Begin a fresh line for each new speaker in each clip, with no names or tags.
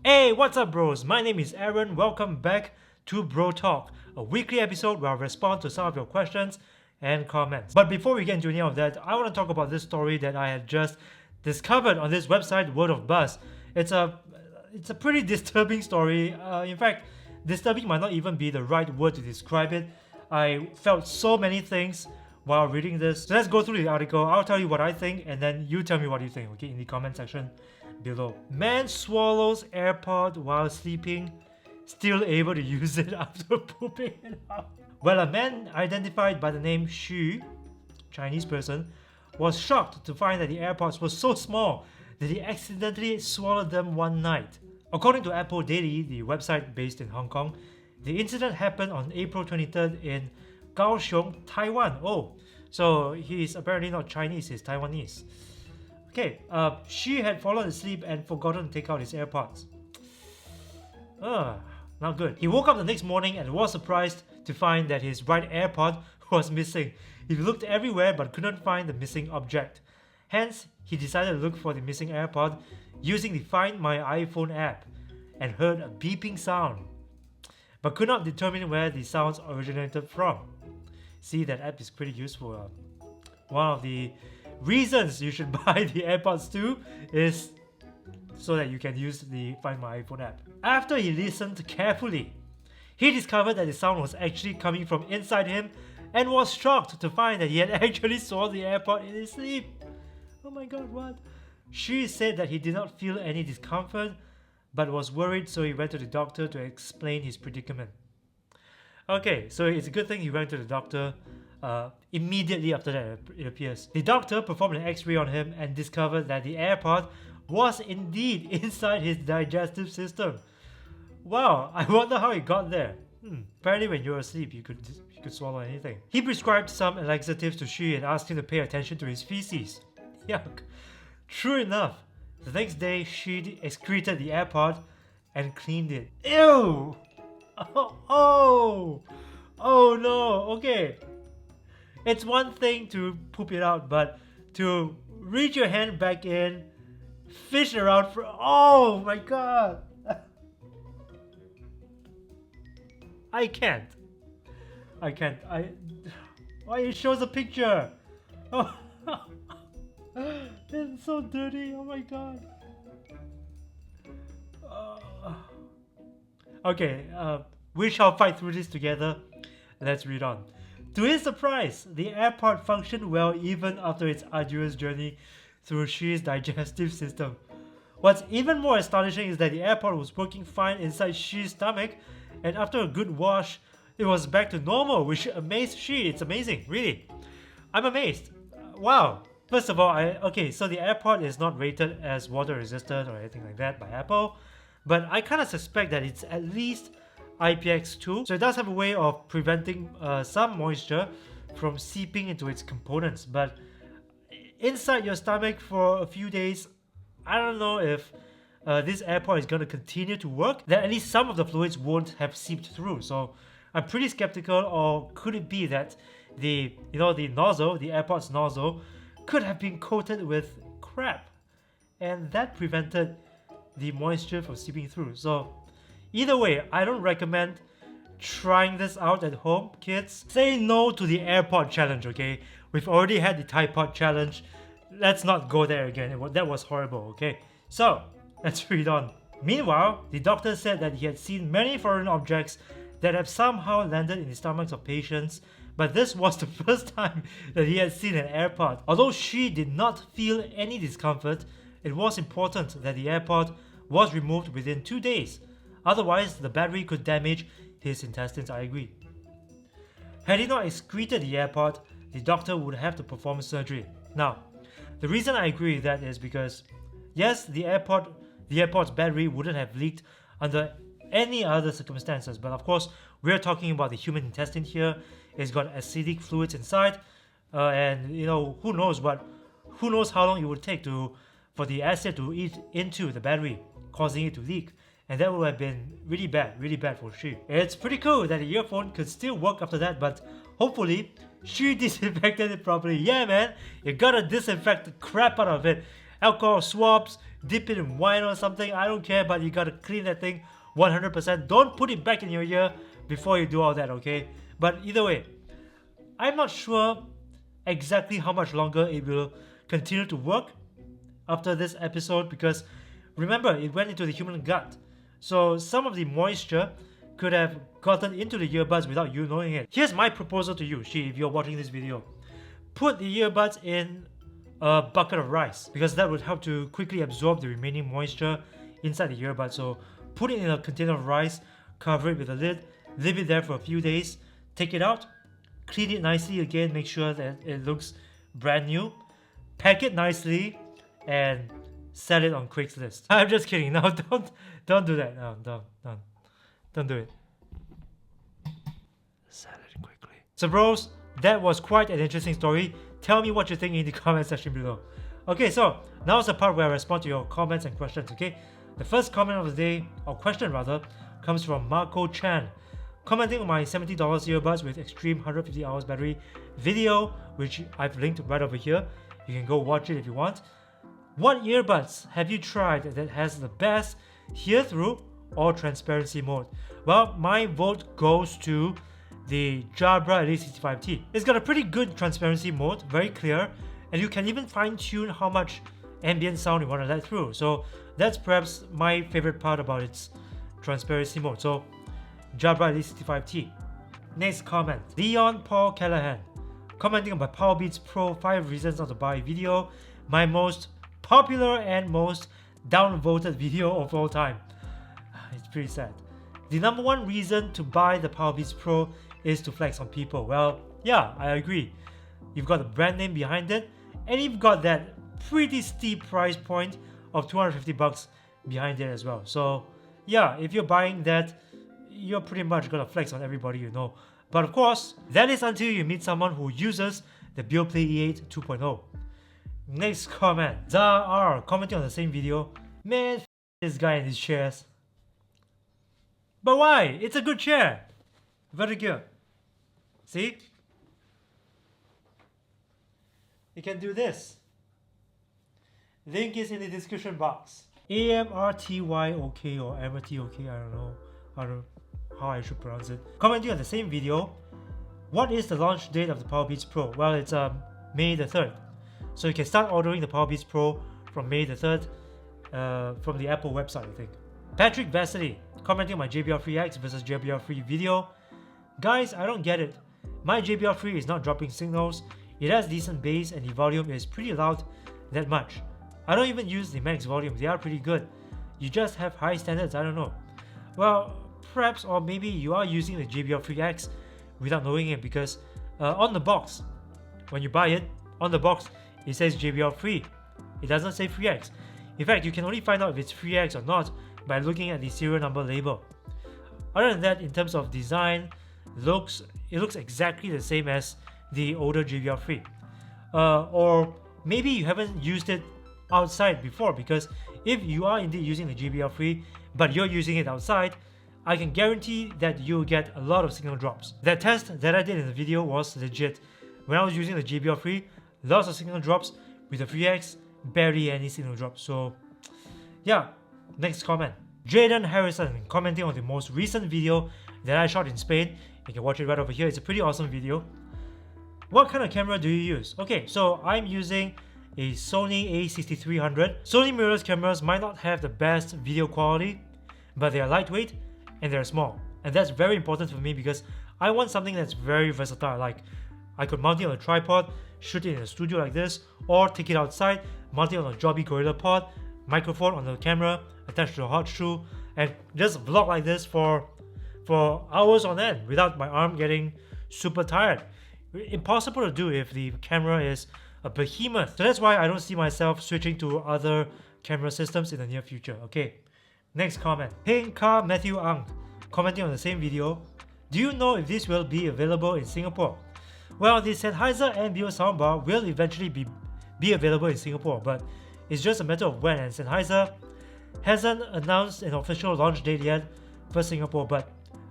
Hey, what's up, bros? My name is Aaron. Welcome back to BROTALK, a weekly episode where I respond to some of your questions and comments. But before we get into any of that, I want to talk about this story that I had just discovered on this website, Word of Buzz. It's a pretty disturbing story. In fact, disturbing might not even be the right word to describe it. I felt so many things while reading this. So let's go through the article. I'll tell you what I think, and then you tell me what you think, okay, in the comment section below. Man swallows AirPod while sleeping, still able to use it after pooping it out. Well, a man identified by the name Xu, Chinese person, was shocked to find that the AirPods were so small that he accidentally swallowed them one night. According to Apple Daily, the website based in Hong Kong, the incident happened on April 23rd in Kaohsiung, Taiwan. Oh, so he's apparently not Chinese, he's Taiwanese. Okay, she had fallen asleep and forgotten to take out his AirPods. Not good. He woke up the next morning and was surprised to find that his right AirPod was missing. He looked everywhere but couldn't find the missing object. Hence, he decided to look for the missing AirPod using the Find My iPhone app and heard a beeping sound, but could not determine where the sounds originated from. See, that app is pretty useful. One of the reasons you should buy the AirPods too is so that you can use the Find My iPhone app. After he listened carefully, he discovered that the sound was actually coming from inside him and was shocked to find that he had actually swallowed the AirPod in his sleep. Oh my god, what? She said that he did not feel any discomfort but was worried, so he went to the doctor to explain his predicament. Okay, so it's a good thing he went to the doctor immediately after that, it appears. The doctor performed an x-ray on him and discovered that the AirPod was indeed inside his digestive system. Wow, I wonder how it got there. Apparently when you're asleep, you could swallow anything. He prescribed some laxatives to Xu and asked him to pay attention to his feces. Yuck. True enough, the next day Xu excreted the AirPod and cleaned it. Ew! Oh no, okay. It's one thing to poop it out, but to reach your hand back in, fish around for... Oh my god! I can't. Why it shows a picture? Oh, it's so dirty. Oh my god. Okay, we shall fight through this together. Let's read on. To his surprise, the AirPod functioned well even after its arduous journey through Xu's digestive system. What's even more astonishing is that the AirPod was working fine inside Xu's stomach, and after a good wash, it was back to normal, which amazed Xu. It's amazing, really. I'm amazed. Wow. First of all, so the AirPod is not rated as water resistant or anything like that by Apple, but I kind of suspect that it's at least IPX2, so it does have a way of preventing some moisture from seeping into its components. But inside your stomach for a few days, I don't know if this AirPod is going to continue to work. That at least some of the fluids won't have seeped through. So I'm pretty skeptical. Or could it be that the nozzle, the AirPod's nozzle, could have been coated with crap, and that prevented the moisture from seeping through? So either way, I don't recommend trying this out at home, kids. Say no to the AirPod challenge, okay? We've already had the Tide challenge. Let's not go there again. That was horrible, okay? So, let's read on. Meanwhile, the doctor said that he had seen many foreign objects that have somehow landed in the stomachs of patients, but this was the first time that he had seen an AirPod. Although she did not feel any discomfort, it was important that the AirPod was removed within 2 days. Otherwise, the battery could damage his intestines. I agree. Had he not excreted the AirPod, the doctor would have to perform surgery. Now, the reason I agree with that is because, yes, the AirPod's battery wouldn't have leaked under any other circumstances, but of course, we're talking about the human intestine here. It's got acidic fluids inside, and who knows how long it would take for the acid to eat into the battery, causing it to leak. And that would have been really bad for Xu. It's pretty cool that the earphone could still work after that, but hopefully Xu disinfected it properly. Yeah man, you gotta disinfect the crap out of it alcohol swabs, dip it in wine or something, I don't care, but you gotta clean that thing 100%. Don't put it back in your ear before you do all that, okay? But either way, I'm not sure exactly how much longer it will continue to work after this episode, because remember, it went into the human gut. So some of the moisture could have gotten into the earbuds without you knowing it. Here's my proposal to you, Shi, if you're watching this video. Put the earbuds in a bucket of rice, because that would help to quickly absorb the remaining moisture inside the earbud. So put it in a container of rice, cover it with a lid, leave it there for a few days, take it out, clean it nicely again, make sure that it looks brand new, pack it nicely, and sell it on Craigslist. I'm just kidding. No, don't do that. No, don't do it. Sell it quickly. So bros, that was quite an interesting story. Tell me what you think in the comment section below. Okay, so now's the part where I respond to your comments and questions, okay? The first comment of the day, or question rather, comes from Marco Chan, commenting on my $70 earbuds with extreme 150 hours battery video, which I've linked right over here. You can go watch it if you want. What earbuds have you tried that has the best hear-through or transparency mode? Well, my vote goes to the Jaybird Elite65T. It's got a pretty good transparency mode, very clear, and you can even fine-tune how much ambient sound you want to let through. So that's perhaps my favorite part about its transparency mode. So Jaybird Elite65T. Next comment, Leon Paul Callahan, commenting on my Powerbeats Pro 5 reasons not to buy video, my most popular and most downvoted video of all time. It's pretty sad. The number one reason to buy the Powerbeats Pro is to flex on people. Well, yeah, I agree. You've got the brand name behind it, and you've got that pretty steep price point of $250 behind it as well. So yeah, if you're buying that, you're pretty much gonna flex on everybody you know. But of course, that is until you meet someone who uses the Beoplay E8 2.0. Next comment, ZAR commenting on the same video. Man, f this guy and his chairs. But why? It's a good chair. Vertagear. See? You can do this. Link is in the description box. AMRTYOK or MRTOK, I don't know how I should pronounce it. Commenting on the same video, what is the launch date of the Powerbeats Pro? Well, it's May the 3rd. So you can start ordering the Powerbeats Pro from May the 3rd from the Apple website, I think. Patrick Vasily, commenting on my JBL Free X versus JBL Free video. Guys, I don't get it. My JBL Free is not dropping signals. It has decent bass and the volume is pretty loud that much. I don't even use the max volume, they are pretty good. You just have high standards, I don't know. Well, perhaps, or maybe you are using the JBL Free X without knowing it, because on the box, when you buy it, on the box, it says JBL Free. It doesn't say Free X. In fact, you can only find out if it's Free X or not by looking at the serial number label. Other than that, in terms of design, it looks exactly the same as the older JBL Free. Or maybe you haven't used it outside before, because if you are indeed using the JBL Free, but you're using it outside, I can guarantee that you'll get a lot of signal drops. That test that I did in the video was legit. When I was using the JBL Free, lots of signal drops. With the Free X, barely any signal drops. So yeah, next comment. Jaden Harrison commenting on the most recent video that I shot in Spain. You can watch it right over here. It's a pretty awesome video. What kind of camera do you use? Okay, so I'm using a Sony a6300. Sony mirrorless cameras might not have the best video quality, but they are lightweight and they're small. And that's very important for me because I want something that's very versatile. Like I could mount it on a tripod, shoot it in a studio like this, or take it outside, mount it on a Joby Gorilla Pod, microphone on the camera, attached to a hot shoe, and just vlog like this for hours on end without my arm getting super tired. Impossible to do if the camera is a behemoth. So that's why I don't see myself switching to other camera systems in the near future. Okay, next comment. Heng Ka Matthew Ang commenting on the same video. Do you know if this will be available in Singapore? Well, the Sennheiser NBO soundbar will eventually be available in Singapore, but it's just a matter of when, and Sennheiser hasn't announced an official launch date yet for Singapore, but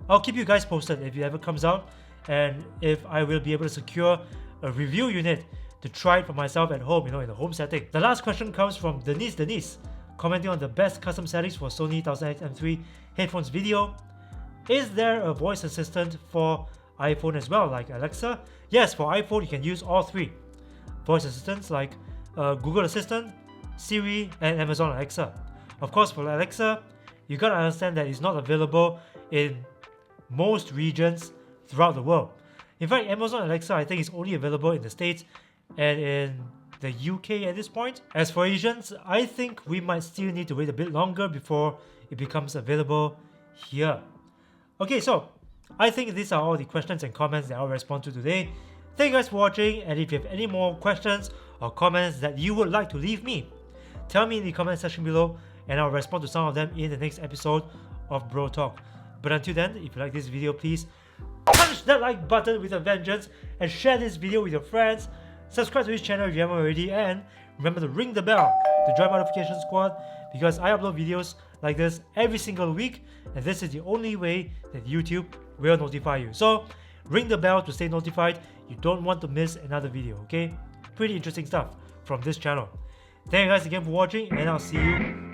I'll keep you guys posted if it ever comes out and if I will be able to secure a review unit to try it for myself at home, in the home setting. The last question comes from Denise, commenting on the best custom settings for Sony 1000X M3 headphones video. Is there a voice assistant for iPhone as well, like Alexa? Yes, for iPhone you can use all three voice assistants like Google Assistant, Siri, and Amazon Alexa. Of course, for Alexa, you gotta understand that it's not available in most regions throughout the world. In fact, Amazon Alexa I think is only available in the States and in the UK at this point. As for Asians, I think we might still need to wait a bit longer before it becomes available here. Okay, so I think these are all the questions and comments that I'll respond to today. Thank you guys for watching, and if you have any more questions or comments that you would like to leave me, tell me in the comment section below and I'll respond to some of them in the next episode of Bro Talk. But until then, if you like this video, please punch that like button with a vengeance and share this video with your friends. Subscribe to this channel if you haven't already, and remember to ring the bell to join my notification squad, because I upload videos like this every single week, and this is the only way that YouTube will notify you. So ring the bell to stay notified. You don't want to miss another video, okay? Pretty interesting stuff from this channel. Thank you guys again for watching, and I'll see you